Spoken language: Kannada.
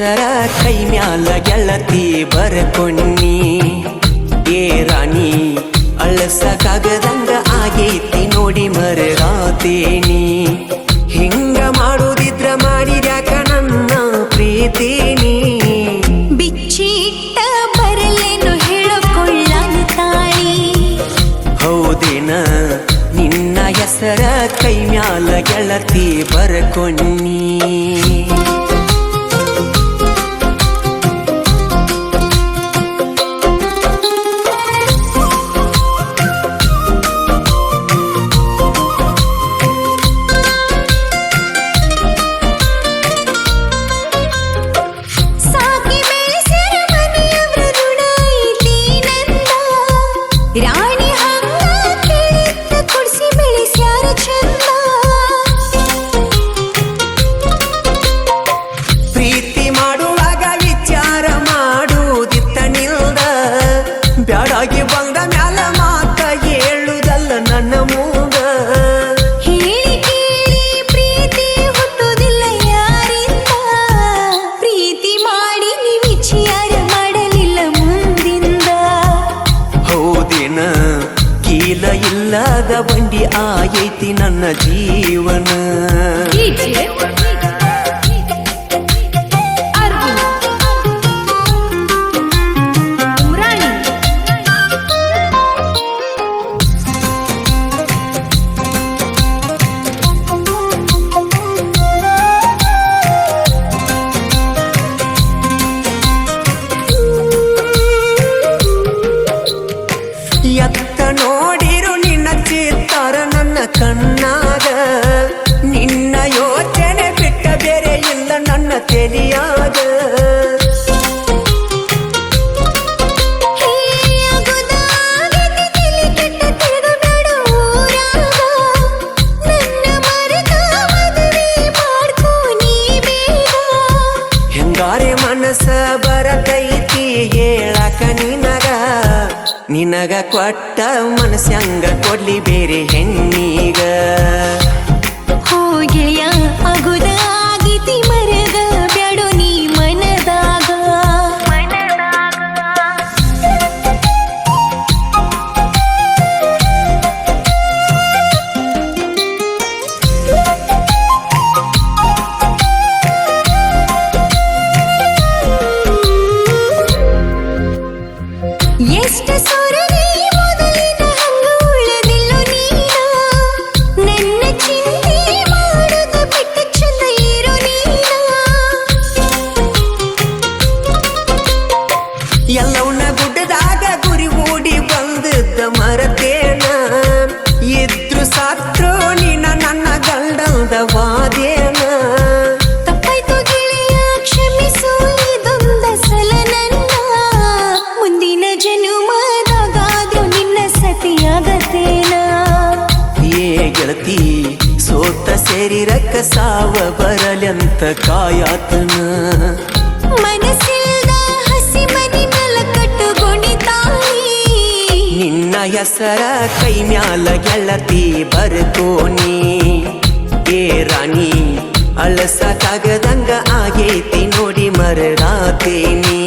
ಹೆಸರ ಕೈ ಮ್ಯಾಲ ಗೆಳತಿ ಬರ್ಕೊನ್ನಿ. ಏ ರಾಣಿ ಅಳಸಕ್ಕಾಗದಂಗ ಆಗೈತಿ ನೋಡಿ ಮರಗಾತೇನಿ. ಹಿಂಗ ಮಾಡುದಿದ್ರ ಮಾಡಿದ್ಯಾಕ ನನ್ನ ಪ್ರೀತಿನಿ. ಬಿಚ್ಚಿಟ್ಟ ಬರಲೇನು ಹೇಳಕೊಳ್ಳನ ತಾಳಿ. ಹೌದೇನ ನಿನ್ನ ಹೆಸರ ಕೈ ಮ್ಯಾಲ ಗೆಳತಿ ಬರ್ಕೊನ್ನಿ. ರಾಣಿ ಹಂಗ ಕೇಳಿದ್ದ ಕುಡ್ಸಿ ಬೆಳೆಸ್ಯಾರ ಚಂದ. ಪ್ರೀತಿ ಮಾಡುವಾಗ ವಿಚಾರ ಮಾಡುದಿತ್ತ ನಿಲ್ದ. ಬ್ಯಾಡಾಗಿ ಬಂದ ಮ್ಯಾಲ ಮಾತ ಹೇಳುದಲ್ಲ ನನ್ನ ಮೂಗ. ಹೇಳಿ ಕೇಳಿ ಪ್ರೀತಿ ಹುಟ್ಟುದಿಲ್ಲ ಯಾರಿಂದ. ಪ್ರೀತಿ ಮಾಡಿ ನೀ ವಿಚಾರ ಮಾಡಲಿಲ್ಲ ಮುಂದಿಂದ. ಹೌದೇನ ಕೀಲ ಇಲ್ಲದ ಬಂಡಿ ಆಗೈತಿ ನನ್ನ ಜೀವನ. ಎತ್ತ ನೋಡಿರು ನಿನ್ನ ಚಿತ್ತಾರ ನನ್ನ ಕಣ್ಣಾಗ. ನಿನ್ನ ಯೋಚನೆ ಬಿಟ್ಟ ಬೇರೆ ಇಲ್ಲ ನನ್ನ ತೆಲಿಯಾಗ. ಹೆಂಗಾರೆ ಮನಸ್ಸ ಬರತೈತಿ ಹೇಳಕ ನಿನಗ. ನಿನಗ ಕೊಟ್ಟ ಮನಸ್ಸಂಗ ಕೊಡ್ಲಿ ಬೇರೆ ಹೆಣ್ಣಿಗ. ಹೋಗೆಯ ಅಗುದ ಆಗಿತಿ ಮರದ ಬ್ಯಾಡೋ ನೀ ಮನದಾಗ. ಎಷ್ಟ ಸೊರಗಿ ಮೊದಲಿನ ಹಂಗ ಉಳದಿಲ್ಲೋ ನೀನ. ನನ್ನ ಚಿಂತೆ ಮಾಡುದ ಬಿಟ್ಟ ಚಂದ ಇರೋ ನೀನ. ಎಲ್ಲವನ್ನ ಗುಡ್ಡದಾಗ ಗುರಿ ಹೂಡಿ ಬಂದದ್ದ ಮರತೇನ. ಇದ್ರು ಸಾತ್ರು ನೀನ ನನ್ನ ಗಂಡಲ್ದ ವಾದೇನ. ತಪ್ಪಾಯ್ತು ಗೆಳೆಯ ಕ್ಷಮಿಸು ಇದೊಂದ ಸಲ ನನ್ನ. ಮುಂದಿನ ಜನುಮದಾಗಾದ್ರೂ ನಿನ್ನ ಸತಿಯಾಗತೇನ. ಏ ಗೆಳತಿ ಸೋತ ಸೇರಿರಕ್ಕ ಸಾವ ಬರಲೆಂತ ಕಾಯಾತನ. ಮನಸ್ಸಿಲ್ದ ಹಸಿ ಮನಿ ಮೇಲ ಕಟ್ಟುಕೊಂಡಿದ್ದಾಯಿ. ನಿನ್ನ ಹೆಸರ ಕೈ ಮ್ಯಾಲ ಗೆಳತಿ ಬರ್ಕೋನಿ. ಏ ರಾಣಿ ಅಳಸಕ್ಕಾಗದಂಗ ಆಗೈತಿ ನೋಡಿ ಮರಗಾತೇನಿ.